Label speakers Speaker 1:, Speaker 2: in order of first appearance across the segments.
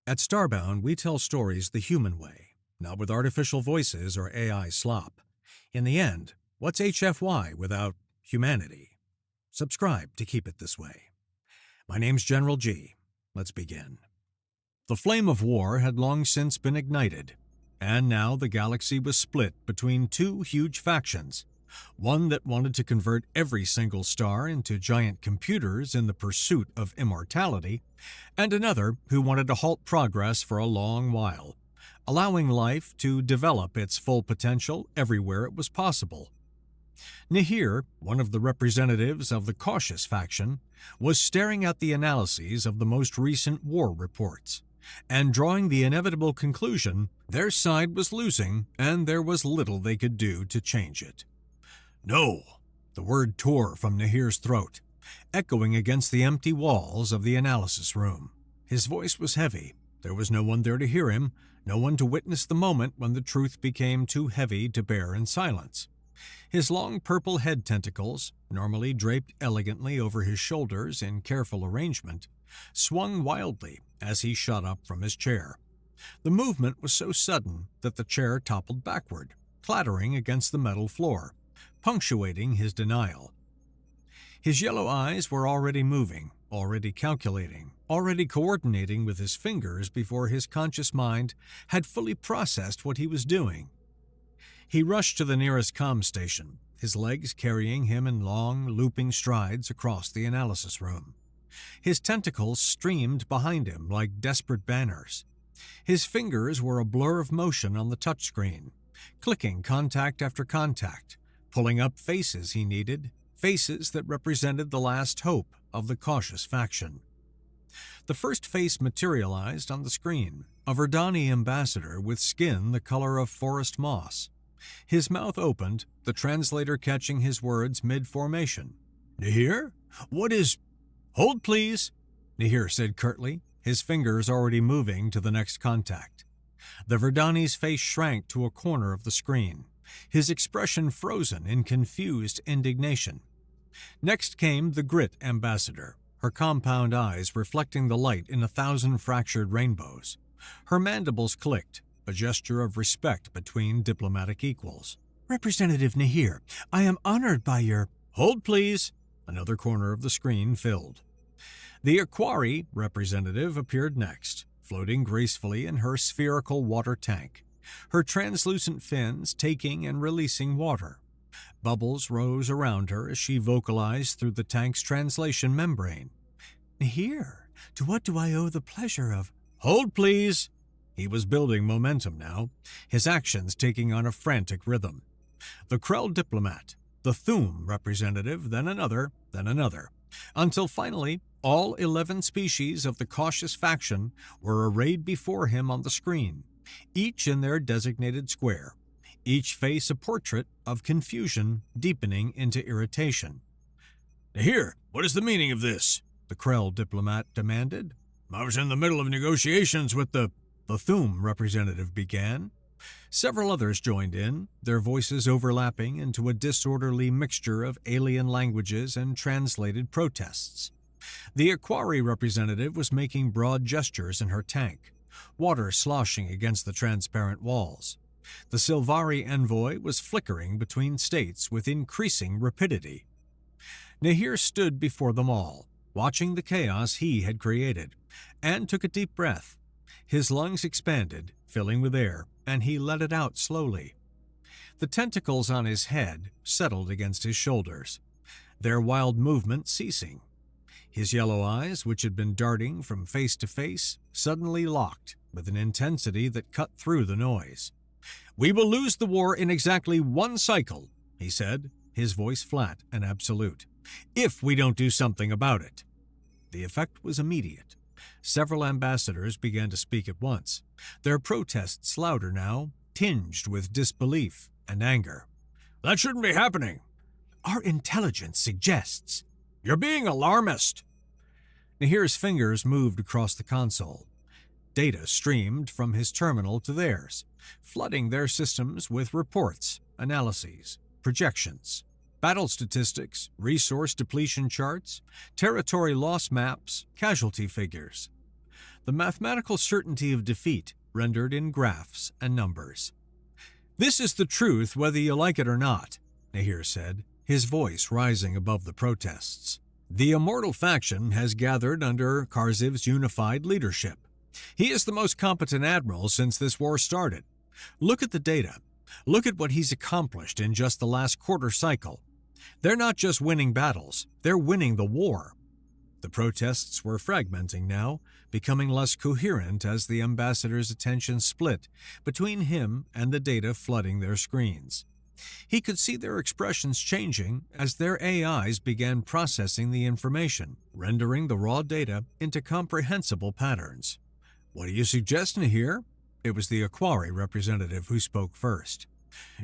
Speaker 1: At Starbound, we tell stories the human way, not with artificial voices or AI slop. In the end, what's HFY without humanity? Subscribe to keep it this way. My name's GeneralG. Let's begin. The flame of war had long since been ignited, and now the galaxy was split between two huge factions. One that wanted to convert every single star into giant computers in the pursuit of immortality, and another who wanted to halt progress for a long while, allowing life to develop its full potential everywhere it was possible. Nahir, one of the representatives of the cautious faction, was staring at the analyses of the most recent war reports, and drawing the inevitable conclusion their side was losing and there was little they could do to change it. No! The word tore from Nahir's throat, echoing against the empty walls of the analysis room. His voice was heavy. There was no one there to hear him, no one to witness the moment when the truth became too heavy to bear in silence. His long purple head tentacles, normally draped elegantly over his shoulders in careful arrangement, swung wildly as he shot up from his chair. The movement was so sudden that the chair toppled backward, clattering against the metal floor, punctuating his denial. His yellow eyes were already moving, already calculating, already coordinating with his fingers before his conscious mind had fully processed what he was doing. He rushed to the nearest comm station, his legs carrying him in long, looping strides across the analysis room. His tentacles streamed behind him like desperate banners. His fingers were a blur of motion on the touchscreen, clicking contact after contact, pulling up faces he needed, faces that represented the last hope of the cautious faction. The first face materialized on the screen, a Verdani ambassador with skin the color of forest moss. His mouth opened, the translator catching his words mid-formation. "Nahir? What is—" "Hold, please," Nahir said curtly, his fingers already moving to the next contact. The Verdani's face shrank to a corner of the screen, his expression frozen in confused indignation. Next came the Grit ambassador, her compound eyes reflecting the light in 1,000 fractured rainbows. Her mandibles clicked, a gesture of respect between diplomatic equals. "Representative Nahir, I am honored by your—" "Hold, please," another corner of the screen filled. The Aquari representative appeared next, floating gracefully in her spherical water tank, her translucent fins taking and releasing water. Bubbles rose around her as she vocalized through the tank's translation membrane. "Nahir, to what do I owe the pleasure of—" "Hold, please!" He was building momentum now, his actions taking on a frantic rhythm. The Krell diplomat, the Thum representative, then another, until finally all 11 species of the cautious faction were arrayed before him on the screen, each in their designated square, each face a portrait of confusion deepening into irritation. "Nahir, what is the meaning of this?" the Krell diplomat demanded. "I was in the middle of negotiations with the Thum representative began. Several others joined in, their voices overlapping into a disorderly mixture of alien languages and translated protests. The Aquari representative was making broad gestures in her tank, water sloshing against the transparent walls. The Silvari envoy was flickering between states with increasing rapidity. Nahir stood before them all, watching the chaos he had created, and took a deep breath. His lungs expanded, filling with air, and he let it out slowly. The tentacles on his head settled against his shoulders, their wild movement ceasing. His yellow eyes, which had been darting from face to face, suddenly locked with an intensity that cut through the noise. "We will lose the war in exactly 1 cycle," he said, his voice flat and absolute, "if we don't do something about it." The effect was immediate. Several ambassadors began to speak at once, their protests louder now, tinged with disbelief and anger. "That shouldn't be happening." "Our intelligence suggests—" "You're being alarmist." Nahir's fingers moved across the console. Data streamed from his terminal to theirs, flooding their systems with reports, analyses, projections, battle statistics, resource depletion charts, territory loss maps, casualty figures. the mathematical certainty of defeat rendered in graphs and numbers. "This is the truth whether you like it or not," Nahir said, his voice rising above the protests. "The immortal faction has gathered under Karziv's unified leadership. He is the most competent admiral since this war started. Look at the data. Look at what he's accomplished in just the last quarter cycle. They're not just winning battles, they're winning the war." The protests were fragmenting now, becoming less coherent as the ambassador's attention split between him and the data flooding their screens. He could see their expressions changing as their AIs began processing the information, rendering the raw data into comprehensible patterns. "What do you suggest, Nahir?" It was the Aquari representative who spoke first.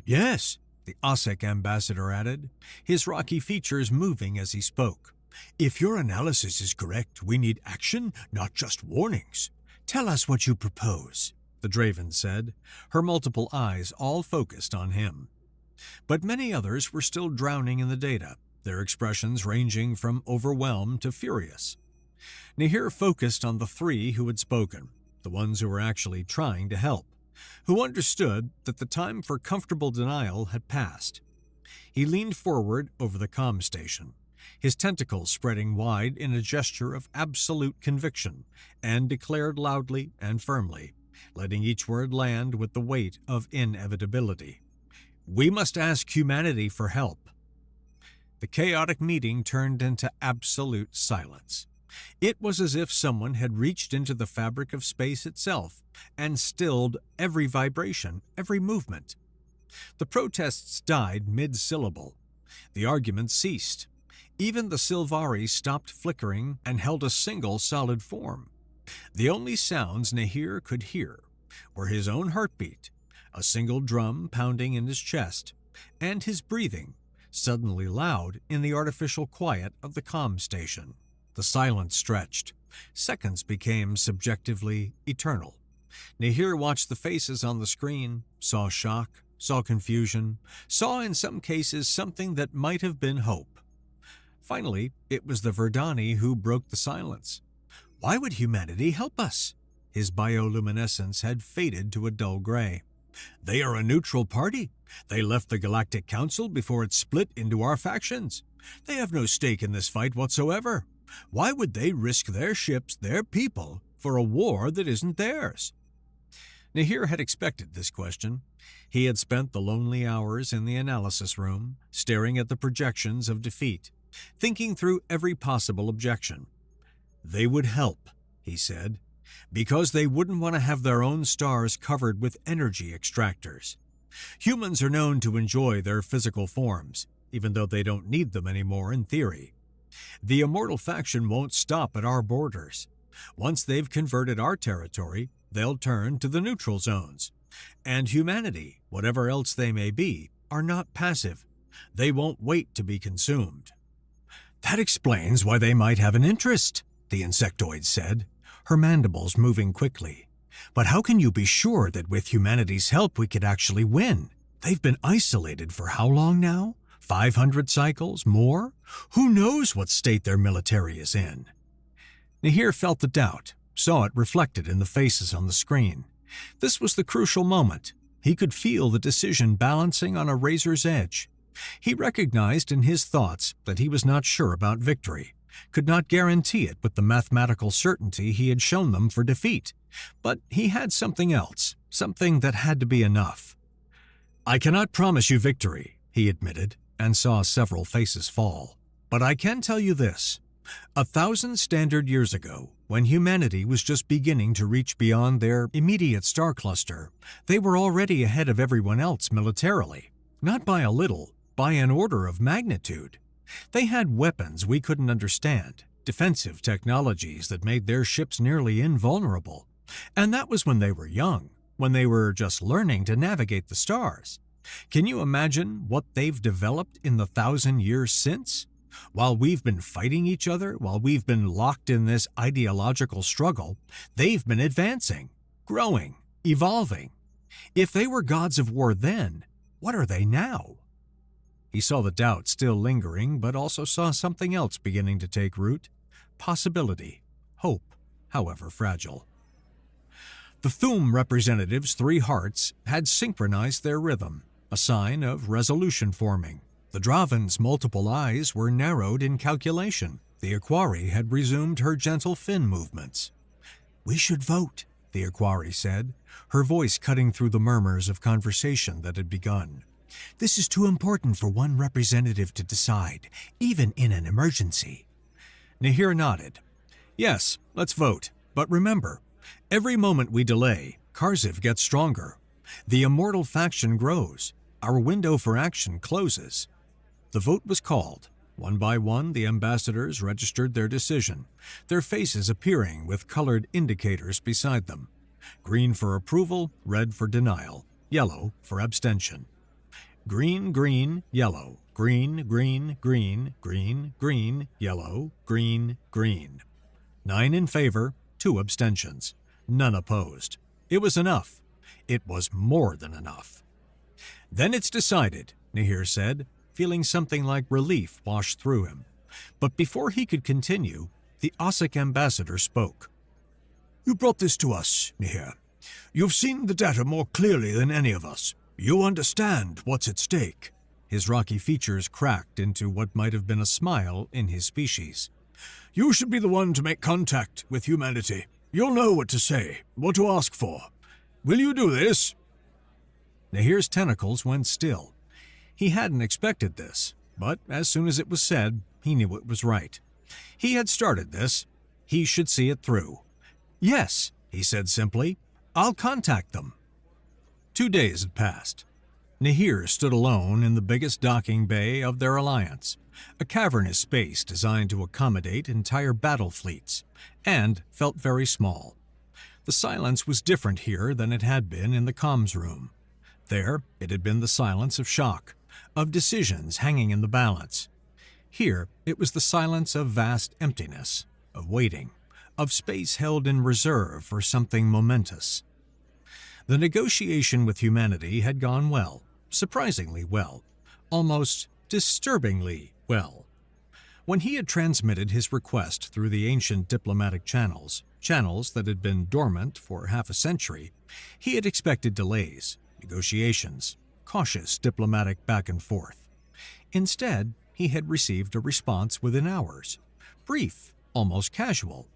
Speaker 1: "Yes," the OSSEC ambassador added, his rocky features moving as he spoke. "If your analysis is correct, we need action, not just warnings. Tell us what you propose," the Draven said, her multiple eyes all focused on him. But many others were still drowning in the data, their expressions ranging from overwhelmed to furious. Nahir focused on the three who had spoken, the ones who were actually trying to help, who understood that the time for comfortable denial had passed. He leaned forward over the comm station, his tentacles spreading wide in a gesture of absolute conviction, and declared loudly and firmly, letting each word land with the weight of inevitability. "We must ask humanity for help." The chaotic meeting turned into absolute silence. It was as if someone had reached into the fabric of space itself and stilled every vibration, every movement. The protests died mid-syllable. The arguments ceased. Even the Sylvari stopped flickering and held a single solid form. The only sounds Nahir could hear were his own heartbeat, a single drum pounding in his chest, and his breathing, suddenly loud in the artificial quiet of the comm station. The silence stretched. Seconds became subjectively eternal. Nahir watched the faces on the screen, saw shock, saw confusion, saw in some cases something that might have been hope. Finally, it was the Verdani who broke the silence. "Why would humanity help us?" His bioluminescence had faded to a dull gray. "They are a neutral party. They left the Galactic Council before it split into our factions. They have no stake in this fight whatsoever. Why would they risk their ships, their people, for a war that isn't theirs?" Nahir had expected this question. He had spent the lonely hours in the analysis room, staring at the projections of defeat, thinking through every possible objection. "They would help," he said, "because they wouldn't want to have their own stars covered with energy extractors. Humans are known to enjoy their physical forms, even though they don't need them anymore in theory. The immortal faction won't stop at our borders. Once they've converted our territory, they'll turn to the neutral zones. And humanity, whatever else they may be, are not passive. They won't wait to be consumed." "That explains why they might have an interest," the insectoid said, her mandibles moving quickly. "But how can you be sure that with humanity's help we could actually win? They've been isolated for how long now? 500 cycles? More? Who knows what state their military is in?" Nahir felt the doubt, saw it reflected in the faces on the screen. This was the crucial moment. He could feel the decision balancing on a razor's edge. He recognized in his thoughts that he was not sure about victory, could not guarantee it with the mathematical certainty he had shown them for defeat. But he had something else, something that had to be enough. "I cannot promise you victory," he admitted, and saw several faces fall. "But I can tell you this. 1,000 standard years ago, when humanity was just beginning to reach beyond their immediate star cluster, they were already ahead of everyone else militarily. Not by a little, by an order of magnitude. They had weapons we couldn't understand, defensive technologies that made their ships nearly invulnerable. And that was when they were young, when they were just learning to navigate the stars. Can you imagine what they've developed in the 1,000 years since? While we've been fighting each other, while we've been locked in this ideological struggle, they've been advancing, growing, evolving. If they were gods of war then, what are they now?" He saw the doubt still lingering, but also saw something else beginning to take root. Possibility, hope, however fragile. The Thum representatives' 3 hearts had synchronized their rhythm, a sign of resolution forming. The Draven's multiple eyes were narrowed in calculation. The Equari had resumed her gentle fin movements. "We should vote," the Equari said, her voice cutting through the murmurs of conversation that had begun. "This is too important for one representative to decide, even in an emergency." Nahir nodded. "Yes, let's vote. But remember, every moment we delay, Karziv gets stronger. The immortal faction grows. Our window for action closes." The vote was called. One by one, the ambassadors registered their decision, their faces appearing with colored indicators beside them. Green for approval, red for denial, yellow for abstention. Green, green, yellow, green, green, green, green, green, yellow, green, green. 9 in favor, 2 abstentions. None opposed. It was enough. It was more than enough. "Then it's decided," Nahir said, feeling something like relief wash through him. But before he could continue, the Ossic ambassador spoke. "You brought this to us, Nahir. You've seen the data more clearly than any of us. You understand what's at stake." His rocky features cracked into what might have been a smile in his species. "You should be the one to make contact with humanity. You'll know what to say, what to ask for. Will you do this?" Nahir's tentacles went still. He hadn't expected this, but as soon as it was said, he knew it was right. He had started this. He should see it through. "Yes," he said simply. "I'll contact them." 2 days had passed. Nahir stood alone in the biggest docking bay of their alliance, a cavernous space designed to accommodate entire battle fleets, and felt very small. The silence was different here than it had been in the comms room. There, it had been the silence of shock, of decisions hanging in the balance. Here, it was the silence of vast emptiness, of waiting, of space held in reserve for something momentous. The negotiation with humanity had gone well, surprisingly well, almost disturbingly well. When he had transmitted his request through the ancient diplomatic channels that had been dormant for half a century, he had expected delays, negotiations, cautious diplomatic back and forth. Instead, he had received a response within hours, brief, almost casual.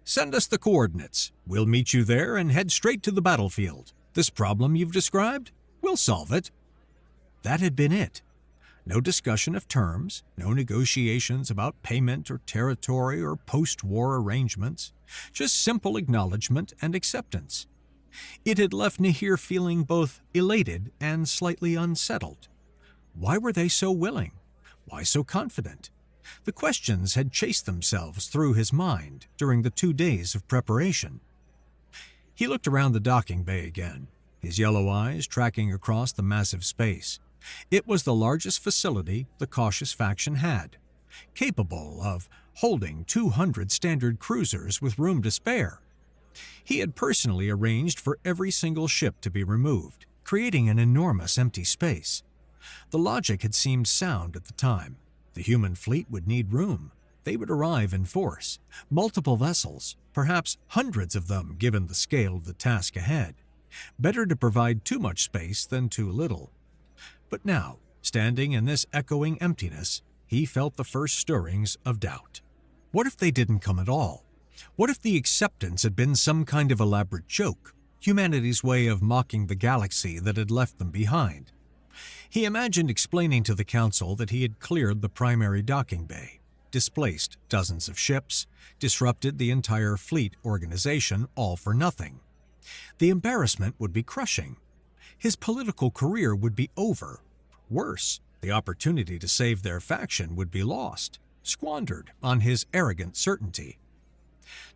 Speaker 1: "Send us the coordinates. We'll meet you there and head straight to the battlefield. This problem you've described, we'll solve it." That had been it. No discussion of terms, no negotiations about payment or territory or post-war arrangements, just simple acknowledgement and acceptance. It had left Nahir feeling both elated and slightly unsettled. Why were they so willing? Why so confident? The questions had chased themselves through his mind during the 2 days of preparation. He looked around the docking bay again, his yellow eyes tracking across the massive space. It was the largest facility the cautious faction had, capable of holding 200 standard cruisers with room to spare. He had personally arranged for every single ship to be removed, creating an enormous empty space. The logic had seemed sound at the time. The human fleet would need room. They would arrive in force, multiple vessels, perhaps hundreds of them given the scale of the task ahead. Better to provide too much space than too little. But now, standing in this echoing emptiness, he felt the first stirrings of doubt. What if they didn't come at all? What if the acceptance had been some kind of elaborate joke, humanity's way of mocking the galaxy that had left them behind? He imagined explaining to the Council that he had cleared the primary docking bay, displaced dozens of ships, disrupted the entire fleet organization, all for nothing. The embarrassment would be crushing. His political career would be over. Worse, the opportunity to save their faction would be lost, squandered on his arrogant certainty.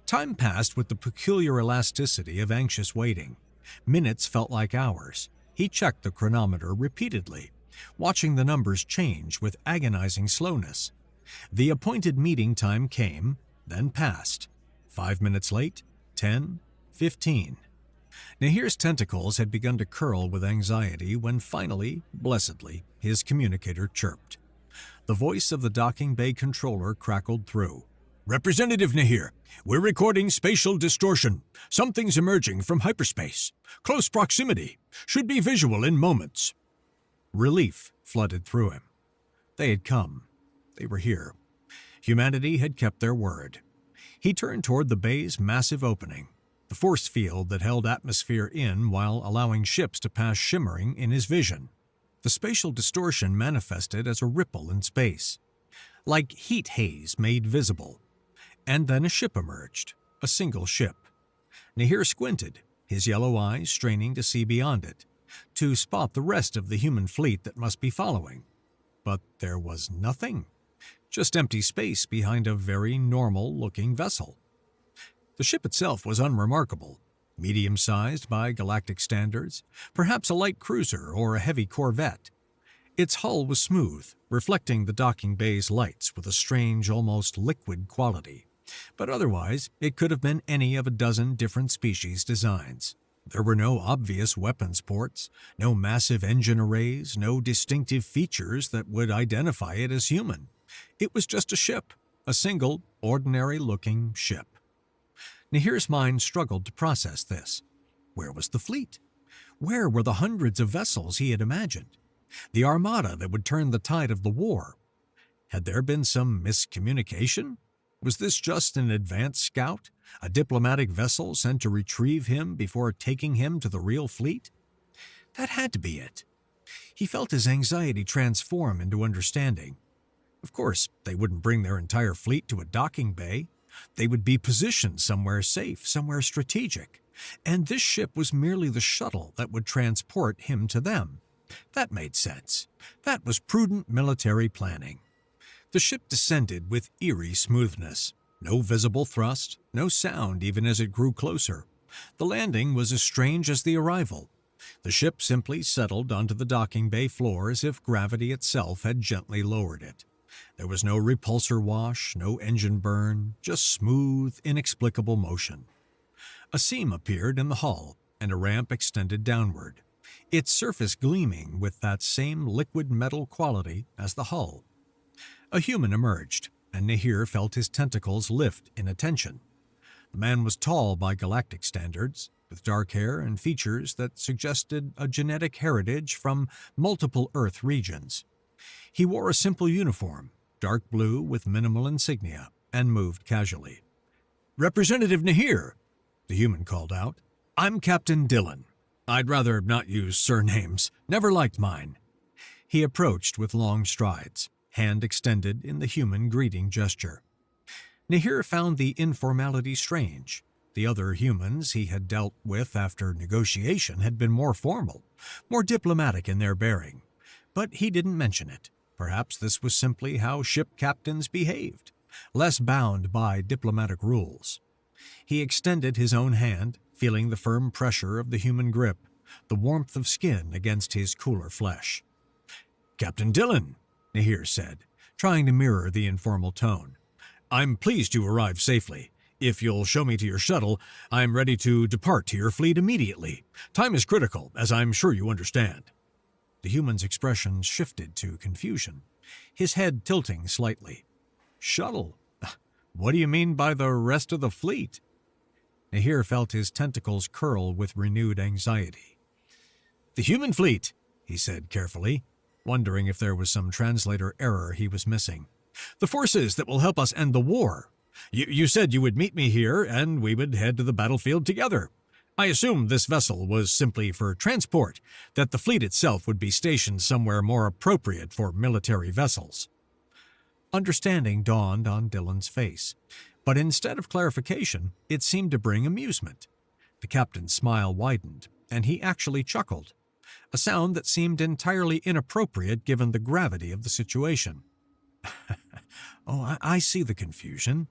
Speaker 1: Time passed with the peculiar elasticity of anxious waiting. Minutes felt like hours. He checked the chronometer repeatedly, watching the numbers change with agonizing slowness. The appointed meeting time came, then passed. 5 minutes late, 10, 15. Nahir's tentacles had begun to curl with anxiety when finally, blessedly, his communicator chirped. The voice of the docking bay controller crackled through. Representative Nahir, we're recording spatial distortion. Something's emerging from hyperspace. Close proximity. Should be visual in moments. Relief flooded through him. They had come. They were here. Humanity had kept their word. He turned toward the bay's massive opening, the force field that held atmosphere in while allowing ships to pass shimmering in his vision. The spatial distortion manifested as a ripple in space, like heat haze made visible. And then a ship emerged, a single ship. Nahir squinted, his yellow eyes straining to see beyond it, to spot the rest of the human fleet that must be following. But there was nothing, just empty space behind a very normal-looking vessel. The ship itself was unremarkable, medium-sized by galactic standards, perhaps a light cruiser or a heavy corvette. Its hull was smooth, reflecting the docking bay's lights with a strange, almost liquid quality. But otherwise, it could have been any of a dozen different species designs. There were no obvious weapons ports, no massive engine arrays, no distinctive features that would identify it as human. It was just a ship, a single, ordinary-looking ship. Nahir's mind struggled to process this. Where was the fleet? Where were the hundreds of vessels he had imagined? The armada that would turn the tide of the war? Had there been some miscommunication? Was this just an advance scout, a diplomatic vessel sent to retrieve him before taking him to the real fleet? That had to be it. He felt his anxiety transform into understanding. Of course, they wouldn't bring their entire fleet to a docking bay. They would be positioned somewhere safe, somewhere strategic. And this ship was merely the shuttle that would transport him to them. That made sense. That was prudent military planning. The ship descended with eerie smoothness. No visible thrust, no sound even as it grew closer. The landing was as strange as the arrival. The ship simply settled onto the docking bay floor as if gravity itself had gently lowered it. There was no repulsor wash, no engine burn, just smooth, inexplicable motion. A seam appeared in the hull, and a ramp extended downward, its surface gleaming with that same liquid metal quality as the hull. A human emerged, and Nahir felt his tentacles lift in attention. The man was tall by galactic standards, with dark hair and features that suggested a genetic heritage from multiple Earth regions. He wore a simple uniform, dark blue with minimal insignia, and moved casually. "Representative Nahir," the human called out. "I'm Captain Dillon. I'd rather not use surnames. Never liked mine." He approached with long strides, hand extended in the human greeting gesture. Nahir found the informality strange. The other humans he had dealt with after negotiation had been more formal, more diplomatic in their bearing. But he didn't mention it. Perhaps this was simply how ship captains behaved, less bound by diplomatic rules. He extended his own hand, feeling the firm pressure of the human grip, the warmth of skin against his cooler flesh. "Captain Dillon," Nahir said, trying to mirror the informal tone. "I'm pleased you arrived safely. If you'll show me to your shuttle, I'm ready to depart to your fleet immediately. Time is critical, as I'm sure you understand." The human's expression shifted to confusion, his head tilting slightly. "Shuttle? What do you mean by the rest of the fleet?" Nahir felt his tentacles curl with renewed anxiety. "The human fleet," he said carefully, wondering if there was some translator error he was missing. "The forces that will help us end the war. You said you would meet me here, and we would head to the battlefield together. I assumed this vessel was simply for transport, that the fleet itself would be stationed somewhere more appropriate for military vessels." Understanding dawned on Dillon's face, but instead of clarification, it seemed to bring amusement. The captain's smile widened, and he actually chuckled, a sound that seemed entirely inappropriate given the gravity of the situation. "Oh, I see the confusion.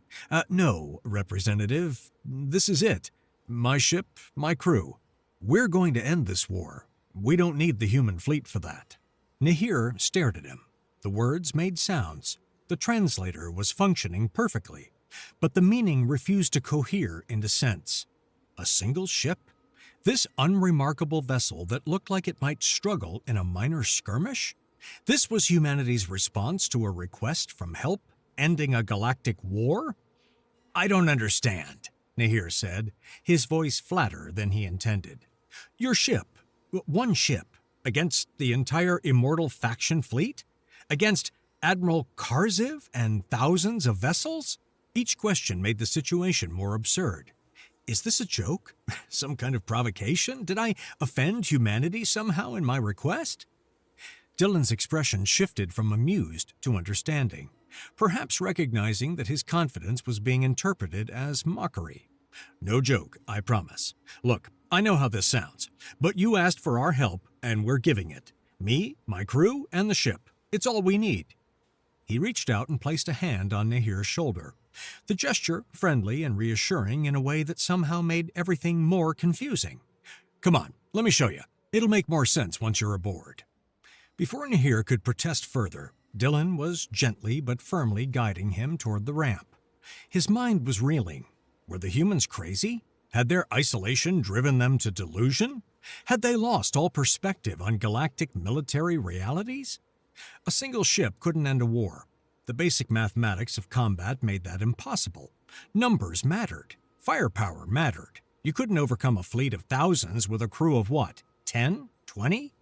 Speaker 1: No, Representative, this is it. My ship, my crew. We're going to end this war. We don't need the human fleet for that." Nahir stared at him. The words made sounds. The translator was functioning perfectly, but the meaning refused to cohere into sense. A single ship? This unremarkable vessel that looked like it might struggle in a minor skirmish? This was humanity's response to a request from help, ending a galactic war? I don't understand, Nahir said, his voice flatter than he intended. Your ship, one ship, against the entire immortal faction fleet? Against Admiral Karziv and thousands of vessels? Each question made the situation more absurd. Is this a joke? Some kind of provocation? Did I offend humanity somehow in my request? Dylan's expression shifted from amused to understanding, perhaps recognizing that his confidence was being interpreted as mockery. No joke, I promise. Look, I know how this sounds, but you asked for our help, and we're giving it. Me, my crew, and the ship. It's all we need. He reached out and placed a hand on Nahir's shoulder, the gesture friendly and reassuring in a way that somehow made everything more confusing. Come on, let me show you. It'll make more sense once you're aboard. Before Nahir could protest further, Dylan was gently but firmly guiding him toward the ramp. His mind was reeling. Were the humans crazy? Had their isolation driven them to delusion? Had they lost all perspective on galactic military realities? A single ship couldn't end a war. The basic mathematics of combat made that impossible. Numbers mattered. Firepower mattered. You couldn't overcome a fleet of thousands with a crew of what, 10? 20?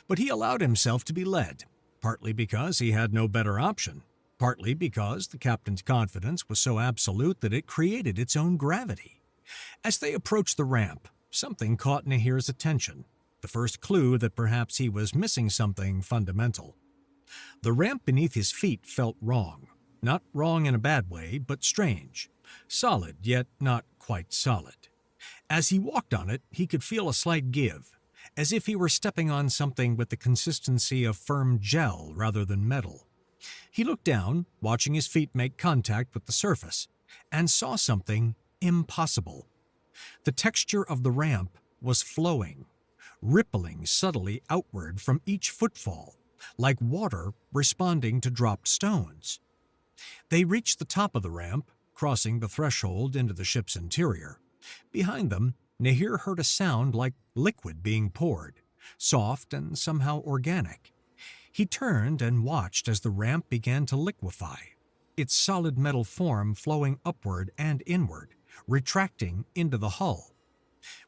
Speaker 1: But he allowed himself to be led, partly because he had no better option, partly because the captain's confidence was so absolute that it created its own gravity. As they approached the ramp, something caught Nahir's attention, the first clue that perhaps he was missing something fundamental. The ramp beneath his feet felt wrong. Not wrong in a bad way, but strange. Solid, yet not quite solid. As he walked on it, he could feel a slight give, as if he were stepping on something with the consistency of firm gel rather than metal. He looked down, watching his feet make contact with the surface, and saw something impossible. The texture of the ramp was flowing, rippling subtly outward from each footfall, like water responding to dropped stones. They reached the top of the ramp, crossing the threshold into the ship's interior. Behind them, Nahir heard a sound like liquid being poured, soft and somehow organic. He turned and watched as the ramp began to liquefy, its solid metal form flowing upward and inward, retracting into the hull.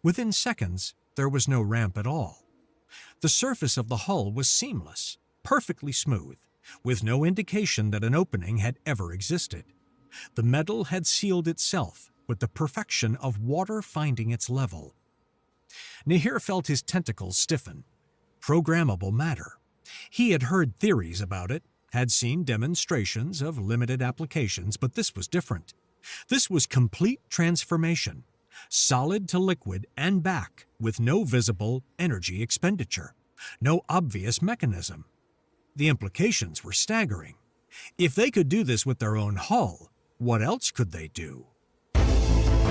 Speaker 1: Within seconds, there was no ramp at all. The surface of the hull was seamless, perfectly smooth, with no indication that an opening had ever existed. The metal had sealed itself with the perfection of water finding its level. Nahir felt his tentacles stiffen. Programmable matter. He had heard theories about it, had seen demonstrations of limited applications, but this was different. This was complete transformation, solid to liquid and back, with no visible energy expenditure, no obvious mechanism. The implications were staggering. If they could do this with their own hull, what else could they do?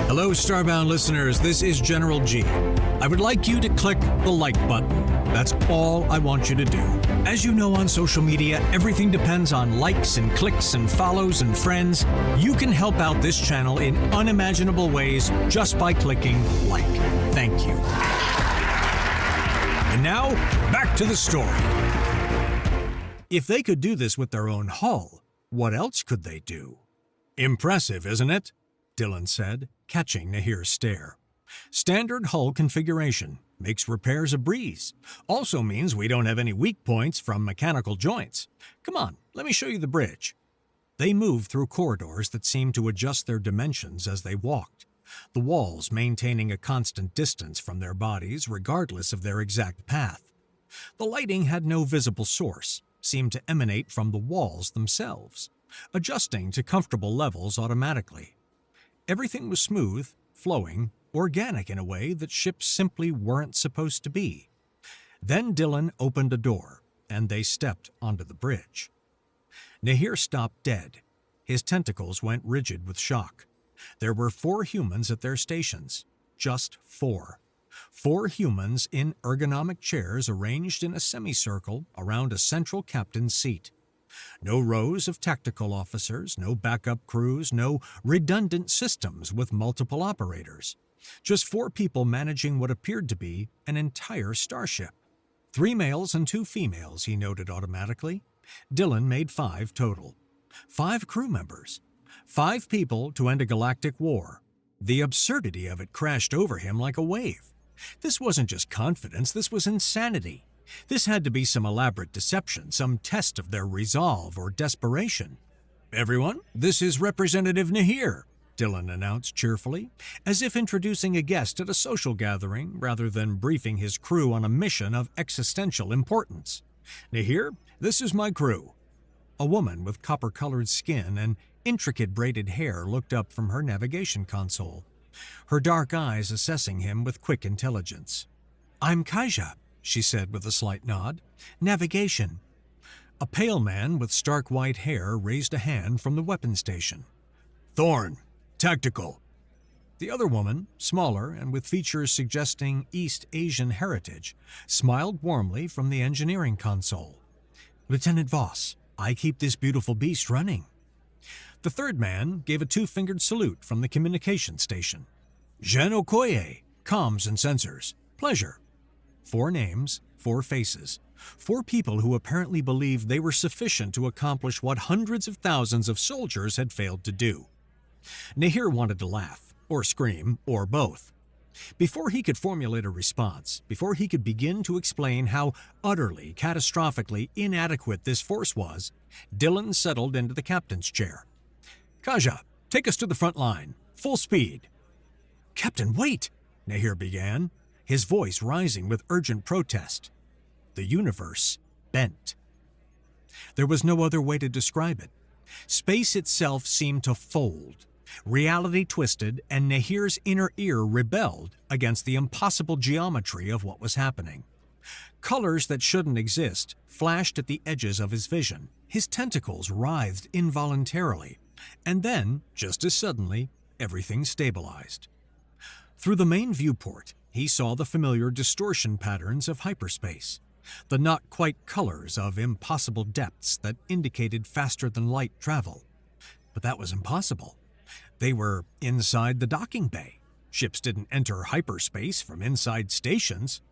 Speaker 1: Hello, Starbound listeners, this is GeneralG. I would like you to click the like button. That's all I want you to do. As you know, on social media, everything depends on likes and clicks and follows and friends. You can help out this channel in unimaginable ways just by clicking like. Thank you. And now, back to the story. If they could do this with their own hull, what else could they do? Impressive, isn't it? Dylan said, catching Nahir's stare. Standard hull configuration makes repairs a breeze. Also means we don't have any weak points from mechanical joints. Come on, let me show you the bridge. They moved through corridors that seemed to adjust their dimensions as they walked, the walls maintaining a constant distance from their bodies regardless of their exact path. The lighting had no visible source, seemed to emanate from the walls themselves, adjusting to comfortable levels automatically. Everything was smooth, flowing, organic in a way that ships simply weren't supposed to be. Then Dylan opened a door, and they stepped onto the bridge. Nahir stopped dead. His tentacles went rigid with shock. There were 4 humans at their stations. Just 4. 4 humans in ergonomic chairs arranged in a semicircle around a central captain's seat. No rows of tactical officers, no backup crews, no redundant systems with multiple operators. Just 4 people managing what appeared to be an entire starship. 3 males and 2 females, he noted automatically. Dylan made 5 total. 5 crew members. 5 people to end a galactic war. The absurdity of it crashed over him like a wave. This wasn't just confidence, this was insanity. This had to be some elaborate deception, some test of their resolve or desperation. "Everyone, this is Representative Nahir," Dylan announced cheerfully, as if introducing a guest at a social gathering rather than briefing his crew on a mission of existential importance. "Nahir, this is my crew." A woman with copper-colored skin and intricate braided hair looked up from her navigation console, her dark eyes assessing him with quick intelligence. "I'm Kaija," she said with a slight nod. "Navigation." A pale man with stark white hair raised a hand from the weapon station. "Thorn, tactical." The other woman, smaller and with features suggesting East Asian heritage, smiled warmly from the engineering console. "Lieutenant Voss, I keep this beautiful beast running." The third man gave a 2-fingered salute from the communication station. "Jean Okoye, comms and sensors. Pleasure." 4 names, 4 faces. 4 people who apparently believed they were sufficient to accomplish what hundreds of thousands of soldiers had failed to do. Nahir wanted to laugh, or scream, or both. Before he could formulate a response, before he could begin to explain how utterly, catastrophically inadequate this force was, Dylan settled into the captain's chair. "Kaja, take us to the front line. Full speed." "Captain, wait!" Nahir began, his voice rising with urgent protest. The universe bent. There was no other way to describe it. Space itself seemed to fold. Reality twisted, and Nahir's inner ear rebelled against the impossible geometry of what was happening. Colors that shouldn't exist flashed at the edges of his vision. His tentacles writhed involuntarily, and then, just as suddenly, everything stabilized. Through the main viewport, he saw the familiar distortion patterns of hyperspace, the not-quite colors of impossible depths that indicated faster-than-light travel. But that was impossible. They were inside the docking bay. Ships didn't enter hyperspace from inside stations.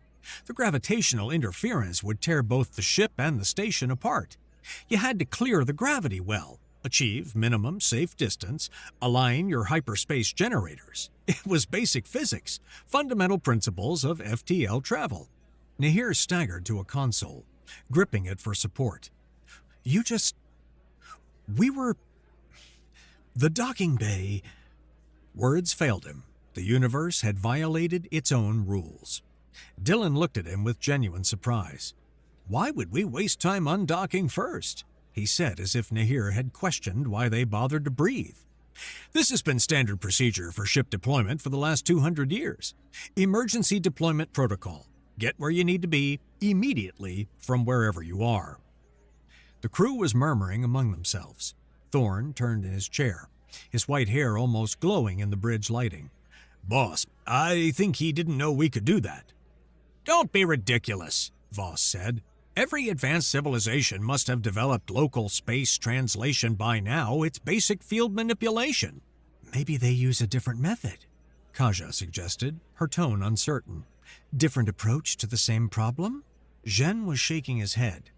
Speaker 1: The gravitational interference would tear both the ship and the station apart. You had to clear the gravity well, achieve minimum safe distance, align your hyperspace generators. It was basic physics, fundamental principles of FTL travel. Nahir staggered to a console, gripping it for support. The docking bay. Words failed him. The universe had violated its own rules. Dylan looked at him with genuine surprise. "Why would we waste time undocking first?" he said, as if Nahir had questioned why they bothered to breathe. "This has been standard procedure for ship deployment for the last 200 years. Emergency deployment protocol. Get where you need to be immediately from wherever you are." The crew was murmuring among themselves. Thorn turned in his chair, his white hair almost glowing in the bridge lighting. "Boss, I think he didn't know we could do that." "Don't be ridiculous," Voss said. "Every advanced civilization must have developed local space translation by now. It's basic field manipulation." "Maybe they use a different method," Kaja suggested, her tone uncertain. "Different approach to the same problem?" Zhen was shaking his head.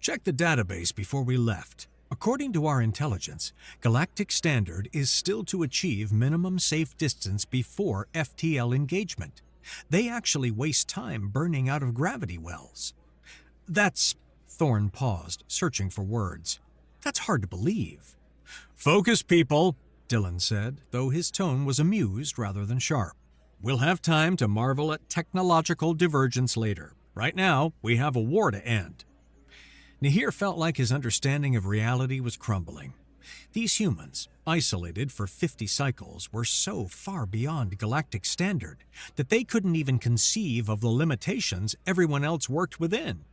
Speaker 1: "Check the database before we left. According to our intelligence, galactic standard is still to achieve minimum safe distance before FTL engagement. They actually waste time burning out of gravity wells." "That's..." Thorn paused, searching for words. "That's hard to believe." "Focus, people," Dylan said, though his tone was amused rather than sharp. "We'll have time to marvel at technological divergence later. Right now, we have a war to end." Nahir felt like his understanding of reality was crumbling. These humans, isolated for 50 cycles, were so far beyond galactic standard that they couldn't even conceive of the limitations everyone else worked within.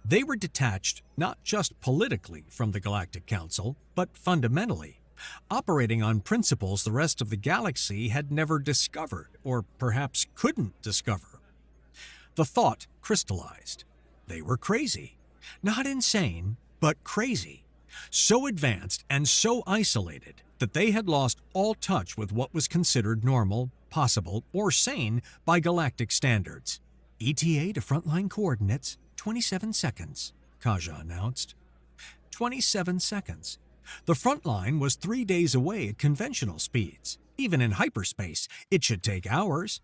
Speaker 1: They were detached not just politically from the Galactic Council, but fundamentally, operating on principles the rest of the galaxy had never discovered, or perhaps couldn't discover. The thought crystallized. They were crazy. Not insane, but crazy. So advanced and so isolated that they had lost all touch with what was considered normal, possible, or sane by galactic standards. "ETA to frontline coordinates, 27 seconds, Kaja announced. 27 seconds. The front line was 3 days away at conventional speeds. Even in hyperspace, it should take hours.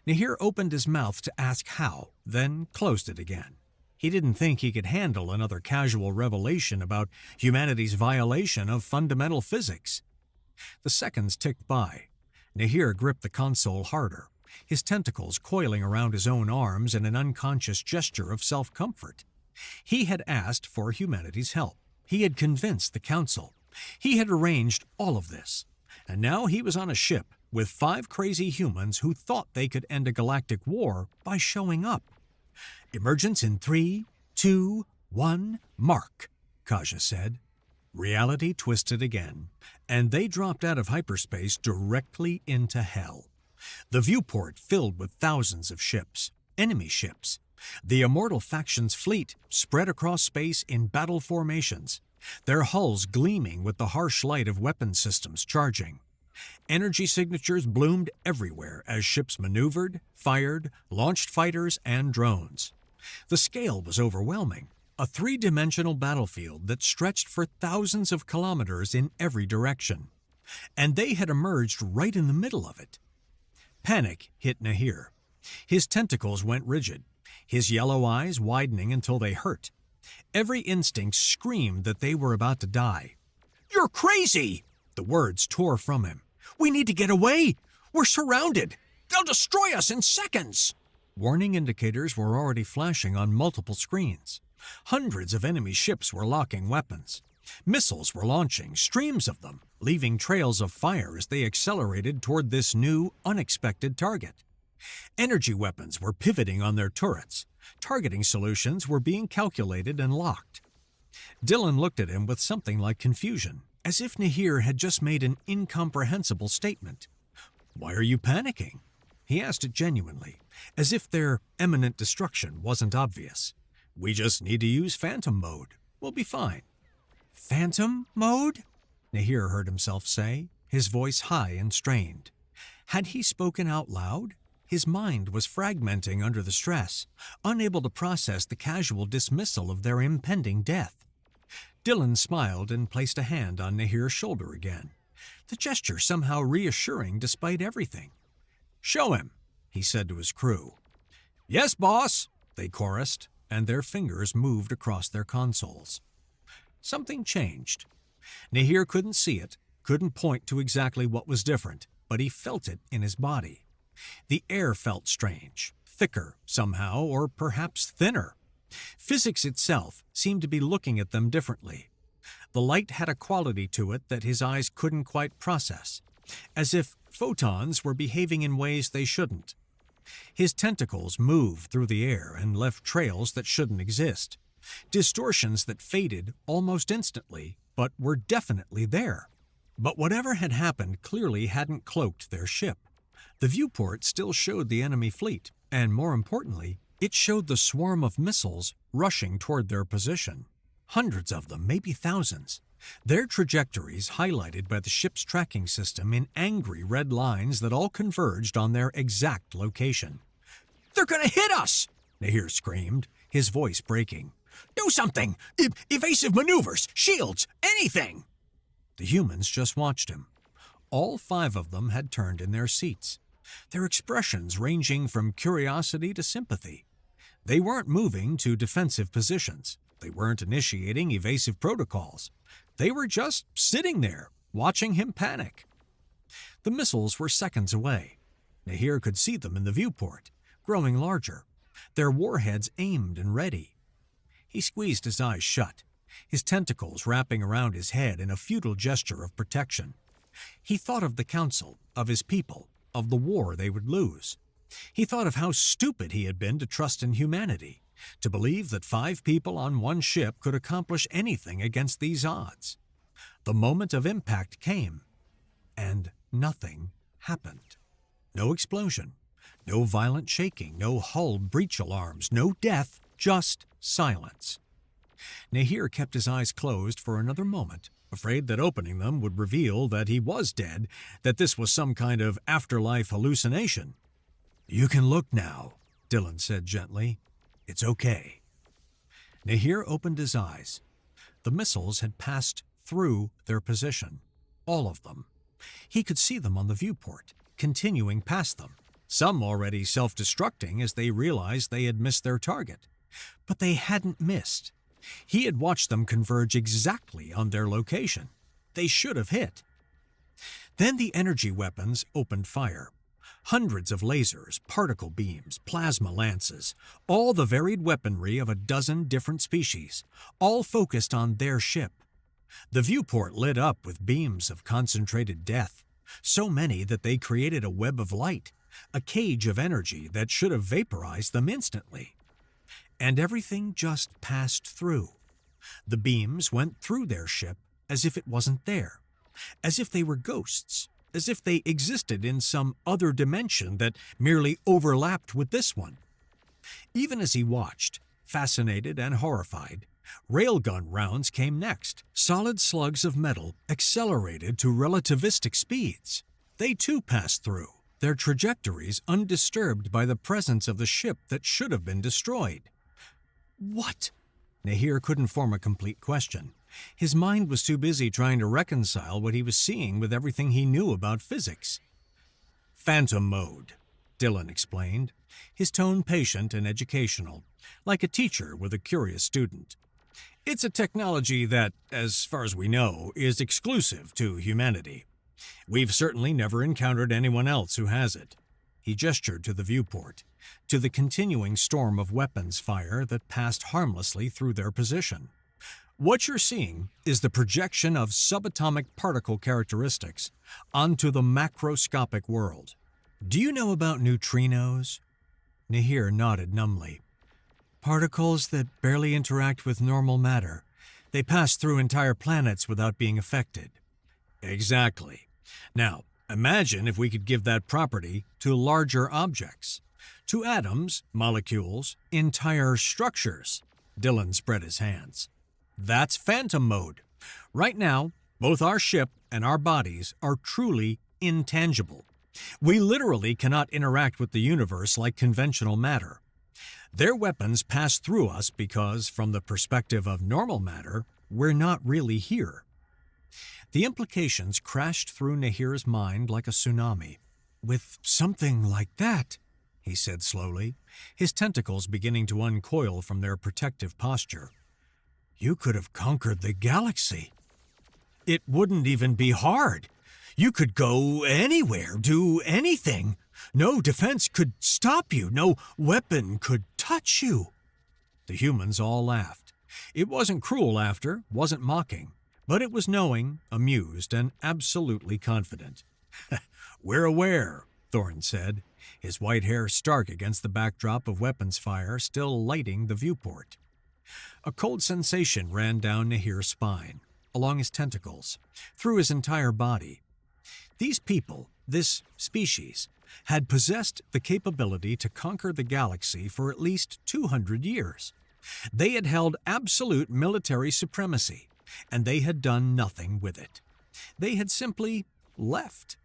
Speaker 1: Nahir opened his mouth to ask how, then closed it again. He didn't think he could handle another casual revelation about humanity's violation of fundamental physics. The seconds ticked by. Nahir gripped the console harder, his tentacles coiling around his own arms in an unconscious gesture of self-comfort. He had asked for humanity's help. He had convinced the Council. He had arranged all of this. And now he was on a ship with 5 crazy humans who thought they could end a galactic war by showing up. "Emergence in 3, 2, 1, mark," Kaja said. Reality twisted again, and they dropped out of hyperspace directly into hell. The viewport filled with thousands of ships, enemy ships. The immortal faction's fleet spread across space in battle formations, their hulls gleaming with the harsh light of weapon systems charging. Energy signatures bloomed everywhere as ships maneuvered, fired, launched fighters and drones. The scale was overwhelming, a 3-dimensional battlefield that stretched for thousands of kilometers in every direction. And they had emerged right in the middle of it. Panic hit Nahir. His tentacles went rigid, his yellow eyes widening until they hurt. Every instinct screamed that they were about to die. "You're crazy!" The words tore from him. "We need to get away! We're surrounded! They'll destroy us in seconds!" Warning indicators were already flashing on multiple screens. Hundreds of enemy ships were locking weapons. Missiles were launching, streams of them, leaving trails of fire as they accelerated toward this new, unexpected target. Energy weapons were pivoting on their turrets. Targeting solutions were being calculated and locked. Dylan looked at him with something like confusion, as if Nahir had just made an incomprehensible statement. "Why are you panicking?" He asked it genuinely, as if their imminent destruction wasn't obvious. "We just need to use Phantom mode. We'll be fine." "Phantom mode?" Nahir heard himself say, his voice high and strained. Had he spoken out loud? His mind was fragmenting under the stress, unable to process the casual dismissal of their impending death. Dylan smiled and placed a hand on Nahir's shoulder again, the gesture somehow reassuring despite everything. "Show him," he said to his crew. "Yes, boss," they chorused, and their fingers moved across their consoles. Something changed. Nahir couldn't see it, couldn't point to exactly what was different, but he felt it in his body. The air felt strange, thicker somehow, or perhaps thinner. Physics itself seemed to be looking at them differently. The light had a quality to it that his eyes couldn't quite process, as if photons were behaving in ways they shouldn't. His tentacles moved through the air and left trails that shouldn't exist, distortions that faded almost instantly, but were definitely there. But whatever had happened clearly hadn't cloaked their ship. The viewport still showed the enemy fleet, and more importantly, it showed the swarm of missiles rushing toward their position. Hundreds of them, maybe thousands. Their trajectories highlighted by the ship's tracking system in angry red lines that all converged on their exact location. "They're gonna hit us!" Nahir screamed, his voice breaking. "Do something! Evasive maneuvers! Shields! Anything!" The humans just watched him. All 5 of them had turned in their seats, their expressions ranging from curiosity to sympathy. They weren't moving to defensive positions. They weren't initiating evasive protocols. They were just sitting there, watching him panic. The missiles were seconds away. Nahir could see them in the viewport, growing larger, their warheads aimed and ready. He squeezed his eyes shut, his tentacles wrapping around his head in a futile gesture of protection. He thought of the Council, of his people, of the war they would lose. He thought of how stupid he had been to trust in humanity, to believe that 5 people on one ship could accomplish anything against these odds. The moment of impact came, and nothing happened. No explosion, no violent shaking, no hull breach alarms, no death, just silence. Nahir kept his eyes closed for another moment, afraid that opening them would reveal that he was dead, that this was some kind of afterlife hallucination. "You can look now," Dylan said gently. "It's okay." Nahir opened his eyes. The missiles had passed through their position. All of them. He could see them on the viewport, continuing past them, some already self-destructing as they realized they had missed their target. But they hadn't missed. He had watched them converge exactly on their location. They should have hit. Then the energy weapons opened fire. Hundreds of lasers, particle beams, plasma lances, all the varied weaponry of a dozen different species, all focused on their ship. The viewport lit up with beams of concentrated death, so many that they created a web of light, a cage of energy that should have vaporized them instantly. And everything just passed through. The beams went through their ship as if it wasn't there, as if they were ghosts, as if they existed in some other dimension that merely overlapped with this one. Even as he watched, fascinated and horrified, railgun rounds came next. Solid slugs of metal accelerated to relativistic speeds. They too passed through, their trajectories undisturbed by the presence of the ship that should have been destroyed. What? Nahir couldn't form a complete question. His mind was too busy trying to reconcile what he was seeing with everything he knew about physics. Phantom mode, Dylan explained, his tone patient and educational, like a teacher with a curious student. It's a technology that, as far as we know, is exclusive to humanity. We've certainly never encountered anyone else who has it. He gestured to the viewport, to the continuing storm of weapons fire that passed harmlessly through their position. What you're seeing is the projection of subatomic particle characteristics onto the macroscopic world. Do you know about neutrinos? Nahir nodded numbly. Particles that barely interact with normal matter. They pass through entire planets without being affected. Exactly. Now, imagine if we could give that property to larger objects, to atoms, molecules, entire structures. Dylan spread his hands. That's phantom mode. Right now, both our ship and our bodies are truly intangible. We literally cannot interact with the universe like conventional matter. Their weapons pass through us because, from the perspective of normal matter, we're not really here. The implications crashed through Nahir's mind like a tsunami. With something like that, he said slowly, his tentacles beginning to uncoil from their protective posture, you could have conquered the galaxy. It wouldn't even be hard. You could go anywhere, do anything. No defense could stop you. No weapon could touch you. The humans all laughed. It wasn't cruel laughter, wasn't mocking, but it was knowing, amused, and absolutely confident. We're aware, Thorne said, his white hair stark against the backdrop of weapons fire still lighting the viewport. A cold sensation ran down Nahir's spine, along his tentacles, through his entire body. These people, this species, had possessed the capability to conquer the galaxy for at least 200 years. They had held absolute military supremacy, and they had done nothing with it. They had simply left,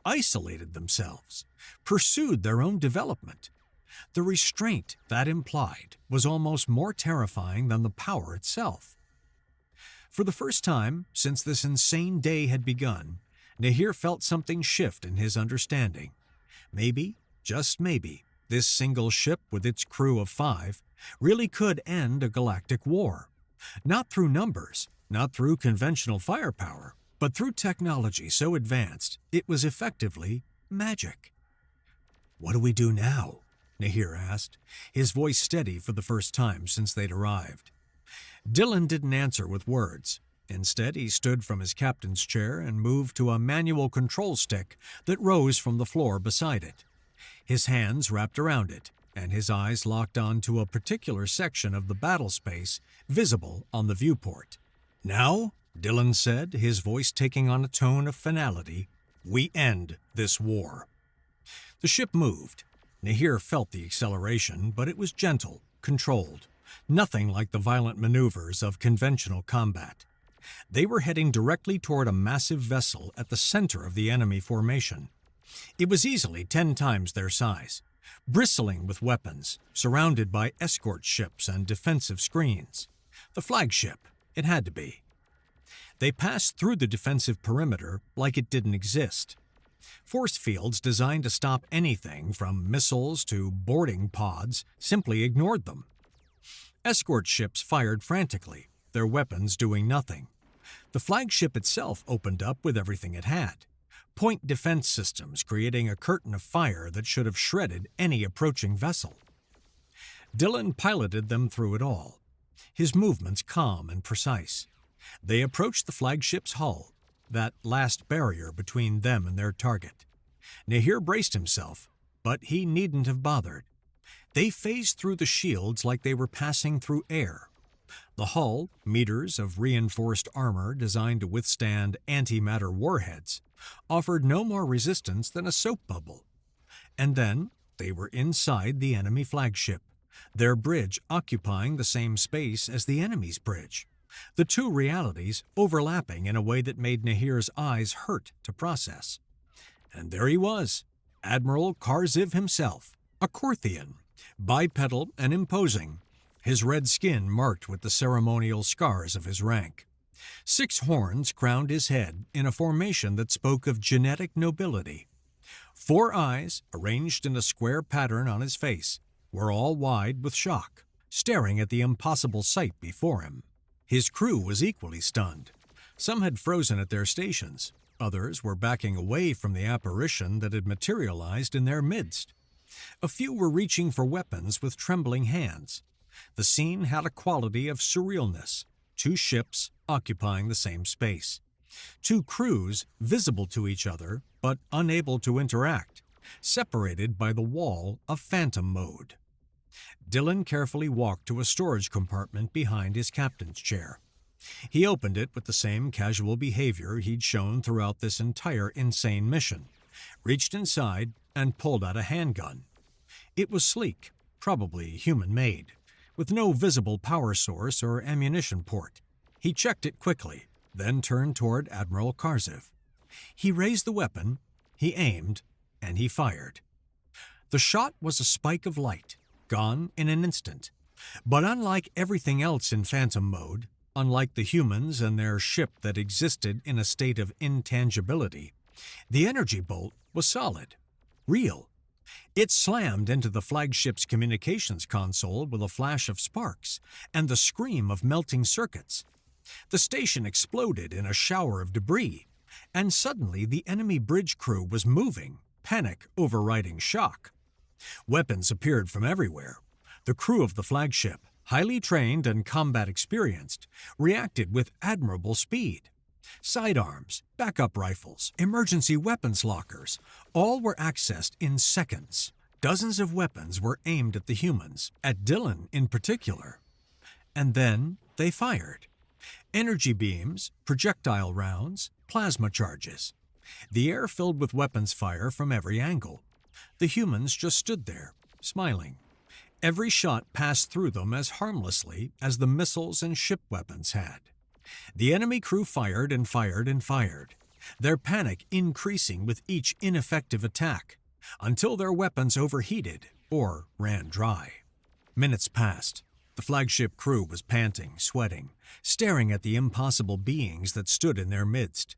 Speaker 1: isolated themselves, pursued their own development. The restraint that implied was almost more terrifying than the power itself. For the first time since this insane day had begun, Nahir felt something shift in his understanding. Maybe, just maybe, this single ship with its crew of 5 really could end a galactic war. Not through numbers, not through conventional firepower, but through technology so advanced it was effectively magic. What do we do now? Nahir asked, his voice steady for the first time since they'd arrived. Dylan didn't answer with words. Instead, he stood from his captain's chair and moved to a manual control stick that rose from the floor beside it. His hands wrapped around it, and his eyes locked onto a particular section of the battle space visible on the viewport. Now, Dylan said, his voice taking on a tone of finality, we end this war. The ship moved. Nahir felt the acceleration, but it was gentle, controlled, nothing like the violent maneuvers of conventional combat. They were heading directly toward a massive vessel at the center of the enemy formation. It was easily 10 times their size, bristling with weapons, surrounded by escort ships and defensive screens. The flagship, it had to be. They passed through the defensive perimeter like it didn't exist. Force fields designed to stop anything from missiles to boarding pods simply ignored them. Escort ships fired frantically, their weapons doing nothing. The flagship itself opened up with everything it had. Point defense systems creating a curtain of fire that should have shredded any approaching vessel. Dylan piloted them through it all, his movements calm and precise. They approached the flagship's hull, that last barrier between them and their target. Nahir braced himself, but he needn't have bothered. They phased through the shields like they were passing through air. The hull, meters of reinforced armor designed to withstand antimatter warheads, offered no more resistance than a soap bubble. And then they were inside the enemy flagship, their bridge occupying the same space as the enemy's bridge, the two realities overlapping in a way that made Nahir's eyes hurt to process. And there he was, Admiral Karziv himself, a Korthian, bipedal and imposing, his red skin marked with the ceremonial scars of his rank. 6 horns crowned his head in a formation that spoke of genetic nobility. 4 eyes, arranged in a square pattern on his face, were all wide with shock, staring at the impossible sight before him. His crew was equally stunned. Some had frozen at their stations. Others were backing away from the apparition that had materialized in their midst. A few were reaching for weapons with trembling hands. The scene had a quality of surrealness. 2 ships occupying the same space. 2 crews visible to each other but unable to interact, separated by the wall of phantom mode. Dylan carefully walked to a storage compartment behind his captain's chair. He opened it with the same casual behavior he'd shown throughout this entire insane mission, reached inside, and pulled out a handgun. It was sleek, probably human-made, with no visible power source or ammunition port. He checked it quickly, then turned toward Admiral Karziv. He raised the weapon, he aimed, and he fired. The shot was a spike of light, gone in an instant. But unlike everything else in phantom mode, unlike the humans and their ship that existed in a state of intangibility, the energy bolt was solid, real. It slammed into the flagship's communications console with a flash of sparks and the scream of melting circuits. The station exploded in a shower of debris, and suddenly the enemy bridge crew was moving, panic overriding shock. Weapons appeared from everywhere. The crew of the flagship, highly trained and combat experienced, reacted with admirable speed. Sidearms, backup rifles, emergency weapons lockers, all were accessed in seconds. Dozens of weapons were aimed at the humans, at Dylan in particular. And then they fired. Energy beams, projectile rounds, plasma charges. The air filled with weapons fire from every angle. The humans just stood there, smiling. Every shot passed through them as harmlessly as the missiles and ship weapons had. The enemy crew fired and fired and fired, their panic increasing with each ineffective attack, until their weapons overheated or ran dry. Minutes passed. The flagship crew was panting, sweating, staring at the impossible beings that stood in their midst.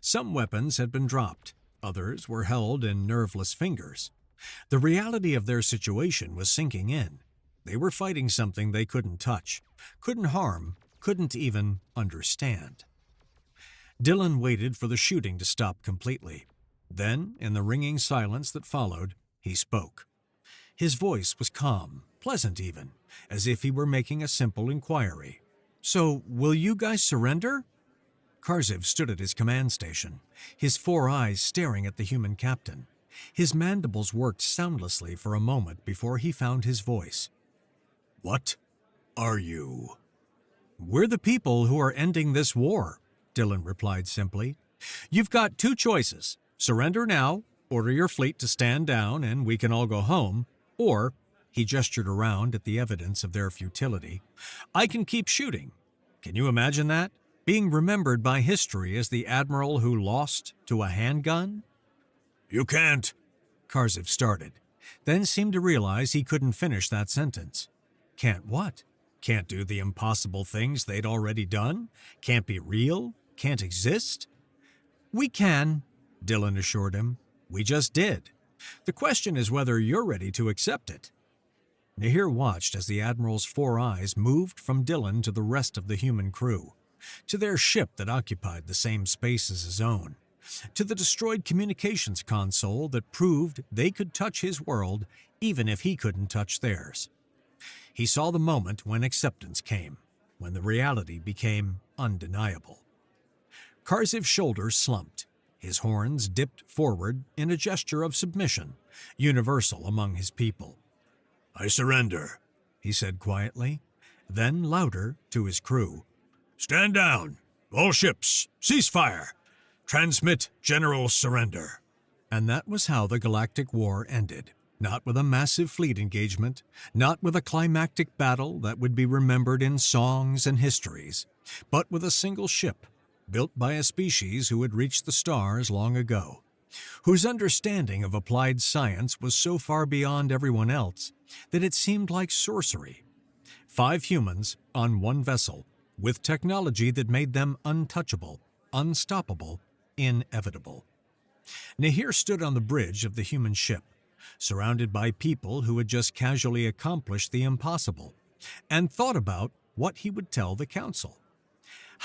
Speaker 1: Some weapons had been dropped, others were held in nerveless fingers. The reality of their situation was sinking in. They were fighting something they couldn't touch, couldn't harm, couldn't even understand. Dylan waited for the shooting to stop completely. Then, in the ringing silence that followed, he spoke. His voice was calm, pleasant even, as if he were making a simple inquiry. "So, will you guys surrender?" Karziv stood at his command station, his 4 eyes staring at the human captain. His mandibles worked soundlessly for a moment before he found his voice. "What are you?" "We're the people who are ending this war," Dylan replied simply. "You've got 2 choices. Surrender now, order your fleet to stand down, and we can all go home. Or," he gestured around at the evidence of their futility, "I can keep shooting. Can you imagine that? Being remembered by history as the admiral who lost to a handgun?" "You can't," Karziv started, then seemed to realize he couldn't finish that sentence. Can't what? Can't do the impossible things they'd already done? Can't be real? can't exist? We can, Dylan assured him. We just did. The question is whether you're ready to accept it. Nahir watched as the Admiral's 4 eyes moved from Dylan to the rest of the human crew, to their ship that occupied the same space as his own, to the destroyed communications console that proved they could touch his world even if he couldn't touch theirs. He saw the moment when acceptance came, when the reality became undeniable. Karziv's shoulders slumped. His horns dipped forward in a gesture of submission, universal among his people. "I surrender," he said quietly, then louder to his crew. "Stand down! All ships, cease fire! Transmit general surrender." And that was how the Galactic War ended. Not with a massive fleet engagement, not with a climactic battle that would be remembered in songs and histories, but with a single ship, built by a species who had reached the stars long ago, whose understanding of applied science was so far beyond everyone else that it seemed like sorcery. 5 humans on 1 vessel, with technology that made them untouchable, unstoppable, inevitable. Nahir stood on the bridge of the human ship, surrounded by people who had just casually accomplished the impossible, and thought about what he would tell the Council.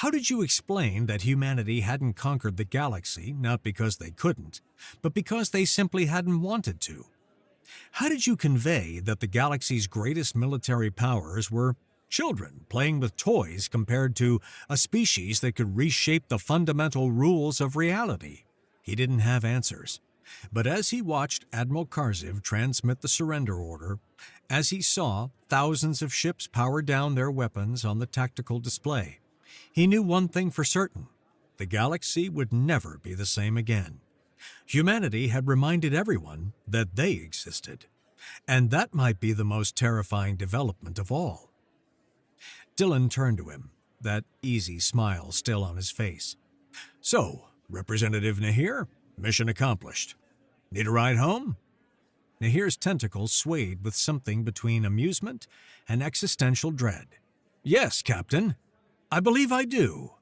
Speaker 1: How did you explain that humanity hadn't conquered the galaxy not because they couldn't, but because they simply hadn't wanted to? How did you convey that the galaxy's greatest military powers were children playing with toys compared to a species that could reshape the fundamental rules of reality? He didn't have answers. But as he watched Admiral Karziv transmit the surrender order, as he saw thousands of ships power down their weapons on the tactical display, he knew one thing for certain: the galaxy would never be the same again. Humanity had reminded everyone that they existed, and that might be the most terrifying development of all. Dylan turned to him, that easy smile still on his face. "So, Representative Nahir, mission accomplished. Need a ride home?" Nahir's tentacles swayed with something between amusement and existential dread. "Yes, Captain. I believe I do."